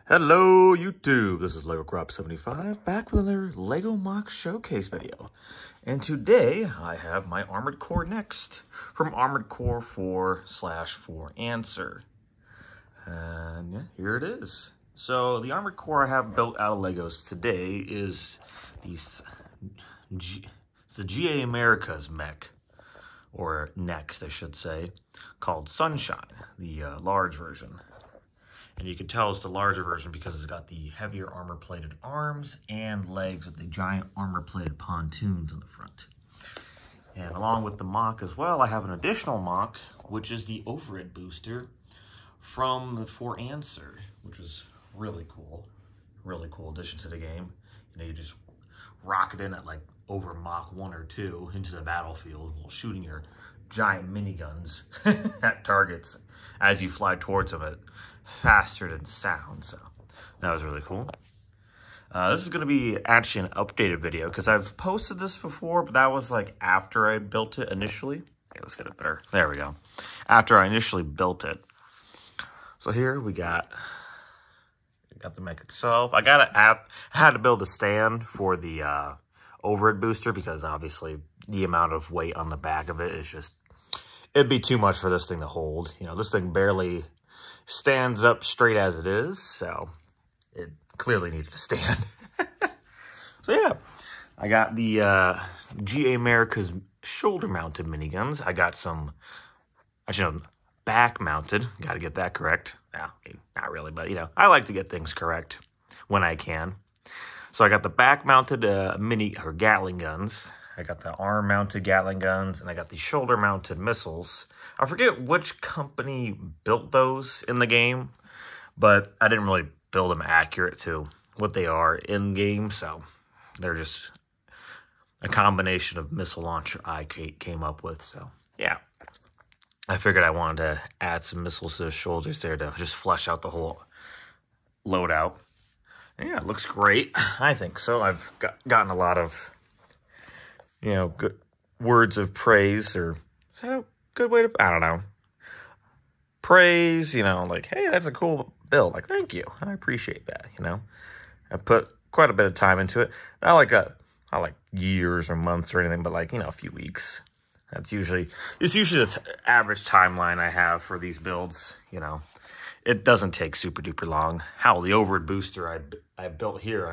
Hello YouTube, this is LegoCrop75 back with another Lego MOC showcase video. And today I have my Armored Core next from Armored Core 4/4Answer. And yeah, here it is. So the Armored Core I have built out of Legos today is the GA America's mech, or next I should say, called Sunshine, the large version. And you can tell it's the larger version because it's got the heavier armor-plated arms and legs with the giant armor-plated pontoons in the front. And along with the MOC as well, I have an additional MOC, which is the overhead booster from the 4Answer, which was really cool. Really cool addition to the game. You know, you just rocket in at like over Mach 1 or 2 into the battlefield while shooting your giant miniguns at targets as you fly towards them at faster than sound. So that was really cool. This is going to be actually an updated video because I've posted this before, but that was like after I built it initially. Okay, let's get it better. There we go. After I initially built it. So here we got the mech itself. I had to build a stand for the overhead booster because obviously the amount of weight on the back of it is just, it'd be too much for this thing to hold. You know, this thing barely stands up straight as it is, so it clearly needed a stand. So yeah, I got the GA America's shoulder-mounted miniguns. I got some, actually, back-mounted. Got to get that correct. No, not really, but, you know, I like to get things correct when I can. So I got the back-mounted Gatling guns. I got the arm-mounted Gatling guns, and I got the shoulder-mounted missiles. I forget which company built those in the game, but I didn't really build them accurate to what they are in-game, so they're just a combination of missile launcher I came up with, so yeah. I figured I wanted to add some missiles to the shoulders there to just flesh out the whole loadout. Yeah, it looks great. I think so. I've gotten a lot of, you know, good words of praise, or is that a good way to, I don't know, praise, you know, like, hey, that's a cool build. Like, thank you. I appreciate that, you know. I put quite a bit of time into it. Not like years or months or anything, but like, you know, a few weeks. It's usually the average timeline I have for these builds, you know. It doesn't take super duper long. Hell, the overhead booster I built here,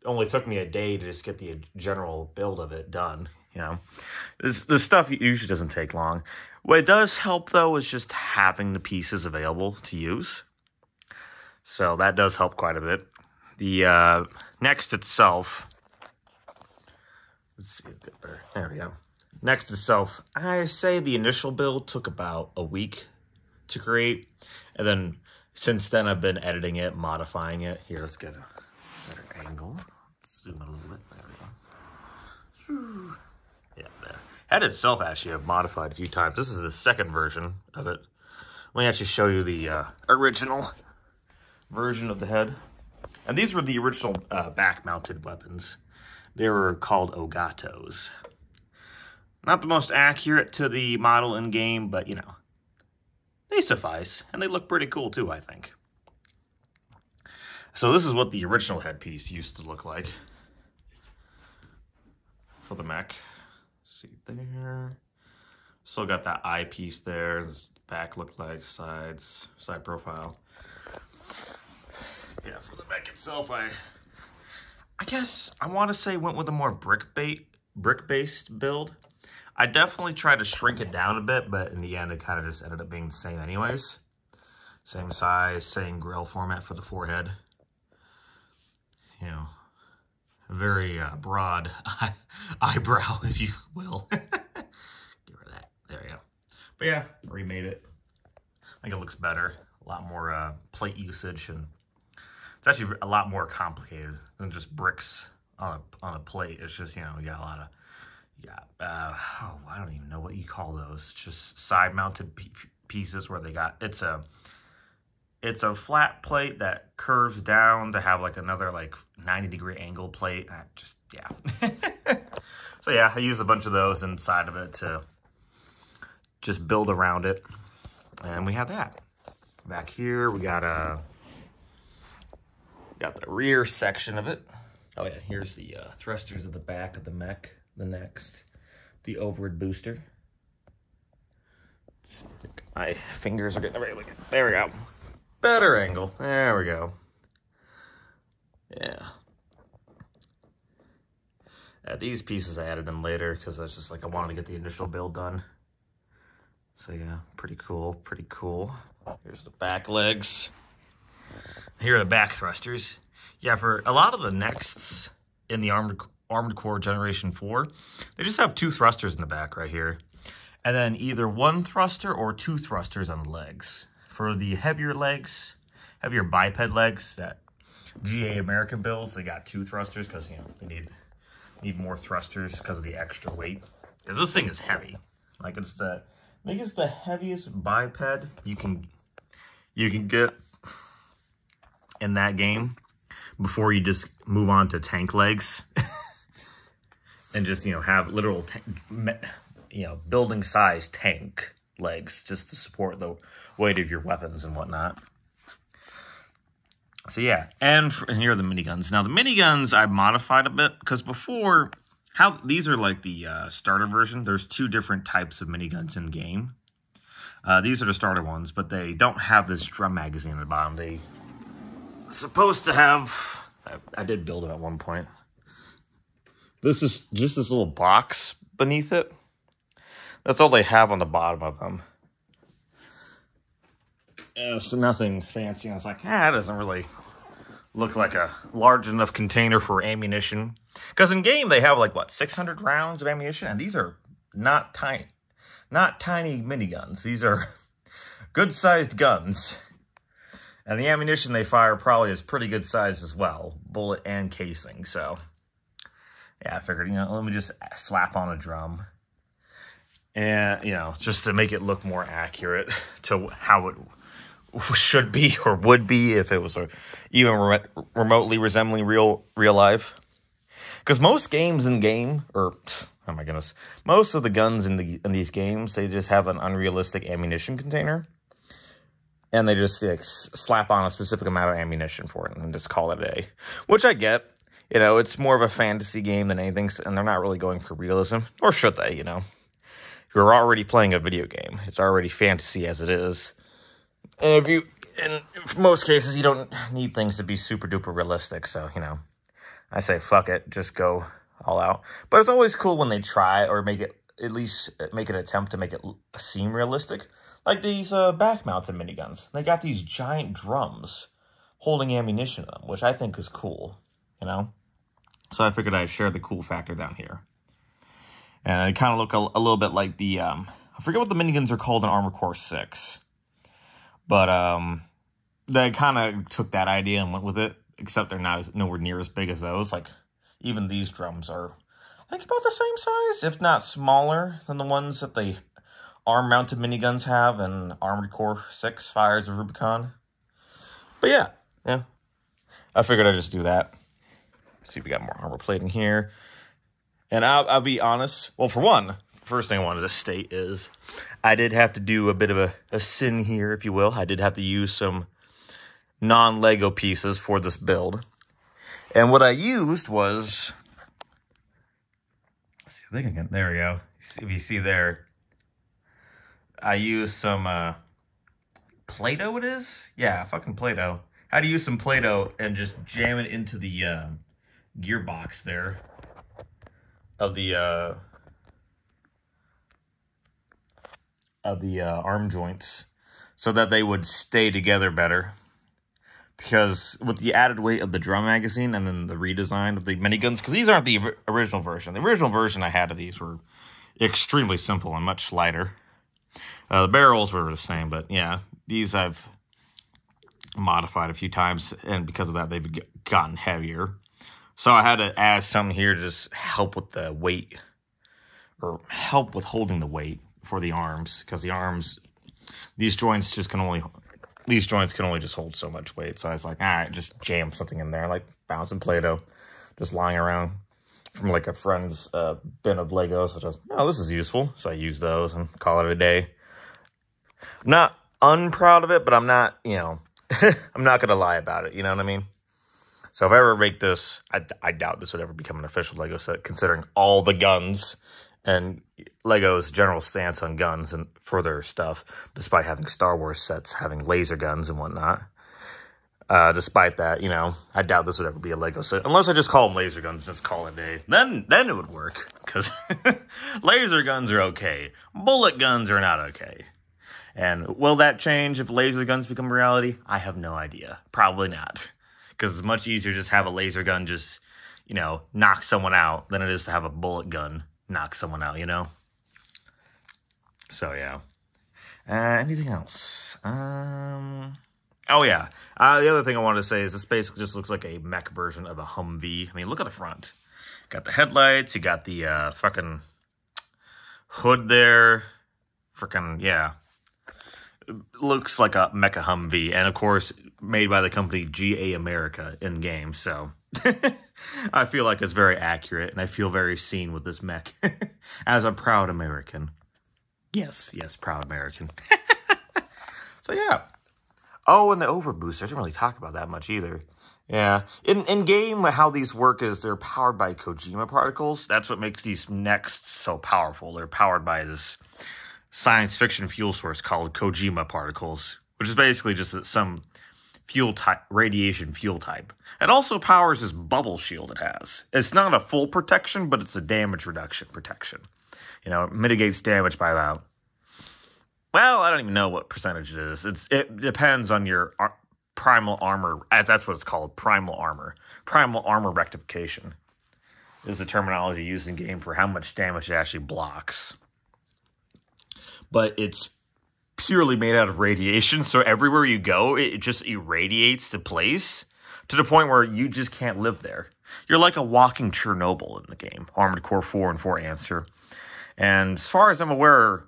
only took me a day to just get the general build of it done, you know. The stuff usually doesn't take long. What it does help, though, is just having the pieces available to use. So that does help quite a bit. The next itself, let's see if it's better. There we go. Next itself, I say the initial build took about a week to create. And then since then, I've been editing it, modifying it. Here, let's get a better angle. Zoom in a little bit. There we go. Yeah, the head itself actually I've modified a few times. This is the second version of it. Let me actually show you the original version of the head. And these were the original back-mounted weapons. They were called Ogatos. Not the most accurate to the model in-game, but, you know, they suffice. And they look pretty cool, too, I think. So this is what the original headpiece used to look like for the mech. See there. Still got that eyepiece there. This back looked like side profile. Yeah, for the mech itself, I guess I want to say went with a more brick-based build. I definitely tried to shrink it down a bit, but in the end, it kind of just ended up being the same anyways. Same size, same grill format for the forehead. You know, very broad eyebrow, if you will. Get rid of that. There we go. But yeah, remade it. I think it looks better. A lot more plate usage, and it's actually a lot more complicated than just bricks on a plate. It's just, you know, you got a lot of, I don't even know what you call those. Just side-mounted pieces where they got, it's a flat plate that curves down to have like another like 90-degree angle plate. Yeah. So yeah, I used a bunch of those inside of it to just build around it. And we have that. Back here, we got a Got the rear section of it. Oh yeah, here's the thrusters at the back of the mech. The next, the overhead booster. Let's see, I think my fingers are getting ready. There we go. Better angle. There we go. Yeah. These pieces I added in later because I was just like, I wanted to get the initial build done. So yeah, pretty cool, pretty cool. Here's the back legs. Here are the back thrusters. Yeah, for a lot of the Nexts in the Armored Core Generation 4, they just have 2 thrusters in the back right here. And then either 1 thruster or 2 thrusters on the legs. For the heavier legs, heavier biped legs that GA American builds, they got 2 thrusters because, you know, they need more thrusters because of the extra weight. Because this thing is heavy. Like, it's the, I think it's the heaviest biped you can get in that game before you just move on to tank legs and just, you know, have literal, you know, building size tank legs just to support the weight of your weapons and whatnot. So yeah, and here are the miniguns. Now the miniguns I modified a bit because before, these are like the starter version. There's 2 different types of miniguns in game. These are the starter ones, but they don't have this drum magazine at the bottom. They supposed to have, I did build them at one point. This is just this little box beneath it. That's all they have on the bottom of them. So nothing fancy. I was like, that doesn't really look like a large enough container for ammunition. Because in game, they have like, what, 600 rounds of ammunition? And these are not tiny miniguns. These are good-sized guns. And the ammunition they fire probably is pretty good size as well. Bullet and casing, so. Yeah, I figured, you know, let me just slap on a drum. And, you know, just to make it look more accurate to how it should be or would be if it was even remotely resembling real life. Because most games or, oh my goodness, most of the guns in these games, they just have an unrealistic ammunition container. And they just like, slap on a specific amount of ammunition for it and just call it a day. Which I get. You know, it's more of a fantasy game than anything, and they're not really going for realism. Or should they, you know? You're already playing a video game. It's already fantasy as it is. And in most cases, you don't need things to be super duper realistic. So, you know, I say, fuck it, just go all out. But it's always cool when they try or at least make an attempt to make it seem realistic. Like these back-mounted miniguns. They got these giant drums holding ammunition in them, which I think is cool, you know? So I figured I'd share the cool factor down here. And they kind of look a little bit like the, I forget what the miniguns are called in Armored Core 6. But they kind of took that idea and went with it, except they're nowhere near as big as those. Like, even these drums are, I think, about the same size, if not smaller than the ones that the arm-mounted miniguns have in Armored Core 6, Fires of Rubicon. But yeah. I figured I'd just do that. See if we got more armor plating here. And I'll be honest. Well, for one, first thing I wanted to state is I did have to do a bit of a sin here, if you will. I did have to use some non-Lego pieces for this build. And what I used was, let's see, I think I can, there we go. If you see there, I used some Play-Doh it is? Yeah, fucking Play-Doh. I had to use some Play-Doh and just jam it into the gearbox there of the arm joints so that they would stay together better. Because with the added weight of the drum magazine and then the redesign of the miniguns, because these aren't the original version. The original version I had of these were extremely simple and much lighter. The barrels were the same, but yeah, these I've modified a few times, and because of that, they've gotten heavier. So I had to add something here to just help with the weight, or help with holding the weight for the arms, because the arms, these joints can only just hold so much weight. So I was like, all right, just jam something in there, like bouncing Play-Doh, just lying around from like a friend's bin of Legos. I just, oh, this is useful. So I use those and call it a day. I'm not unproud of it, but I'm not, you know, I'm not going to lie about it. You know what I mean? So if I ever make this, I doubt this would ever become an official Lego set, considering all the guns and Lego's general stance on guns and further stuff, despite having Star Wars sets, having laser guns and whatnot. Despite that, you know, I doubt this would ever be a Lego set. Unless I just call them laser guns and just call it a day. Then it would work. Because laser guns are okay. Bullet guns are not okay. And will that change if laser guns become reality? I have no idea. Probably not. Because it's much easier to just have a laser gun just, you know, knock someone out than it is to have a bullet gun knock someone out, you know? So, yeah. Anything else? Oh, yeah. The other thing I wanted to say is this basically just looks like a mech version of a Humvee. I mean, look at the front. Got the headlights. You got the fucking hood there. Freaking, yeah. It looks like a mecha Humvee. And, of course, made by the company GA America in-game. So, I feel like it's very accurate. And I feel very seen with this mech. As a proud American. Yes, proud American. So, yeah. Oh, and the overbooster. I didn't really talk about that much either. Yeah. In game, how these work is they're powered by Kojima particles. That's what makes these Nexts so powerful. They're powered by this science fiction fuel source called Kojima particles, which is basically just some fuel type, radiation fuel type. It also powers this bubble shield it has. It's not a full protection, but it's a damage reduction protection. You know, it mitigates damage by about, well, I don't even know what percentage it is. It depends on your primal armor. That's what it's called, primal armor. Primal armor rectification is the terminology used in game for how much damage it actually blocks. But it's purely made out of radiation, so everywhere you go, it just irradiates the place to the point where you just can't live there. You're like a walking Chernobyl in the game, Armored Core 4 and 4 Answer. And as far as I'm aware,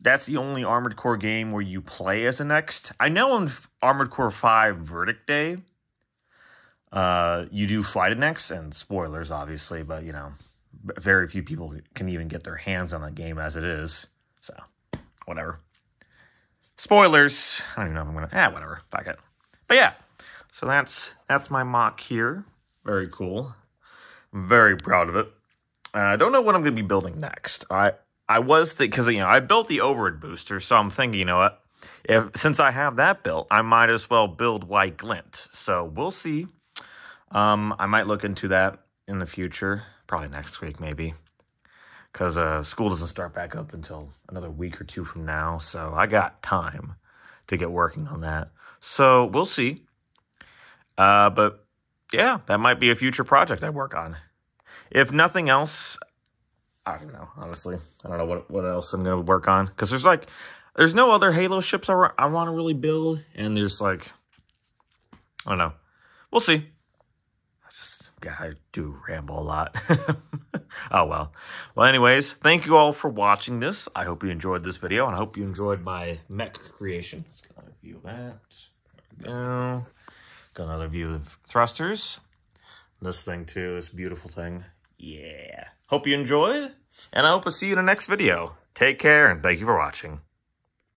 that's the only Armored Core game where you play as a Next. I know in Armored Core 5 Verdict Day, you do fly to Next, and spoilers, obviously, but, you know, very few people can even get their hands on that game as it is. So, whatever. Spoilers. I don't even know if I'm going to... whatever. Fuck it. But, yeah. So, that's my MOC here. Very cool. I'm very proud of it. I don't know what I'm going to be building next. I was because you know I built the overhead booster, so I'm thinking, you know what? Since I have that built, I might as well build White Glint. So we'll see. I might look into that in the future, probably next week maybe, because school doesn't start back up until another week or two from now. So I got time to get working on that. So we'll see. But yeah, that might be a future project I work on. If nothing else, I don't know, honestly. I don't know what else I'm going to work on. Because there's no other Halo ships I want to really build. And there's like, I don't know. We'll see. I do ramble a lot. Oh, well. Well, anyways, thank you all for watching this. I hope you enjoyed this video. And I hope you enjoyed my mech creation. Let's get another view of that. There we go. Got another view of thrusters. This thing, too. This beautiful thing. Yeah. Hope you enjoyed, and I hope to see you in the next video. Take care, and thank you for watching.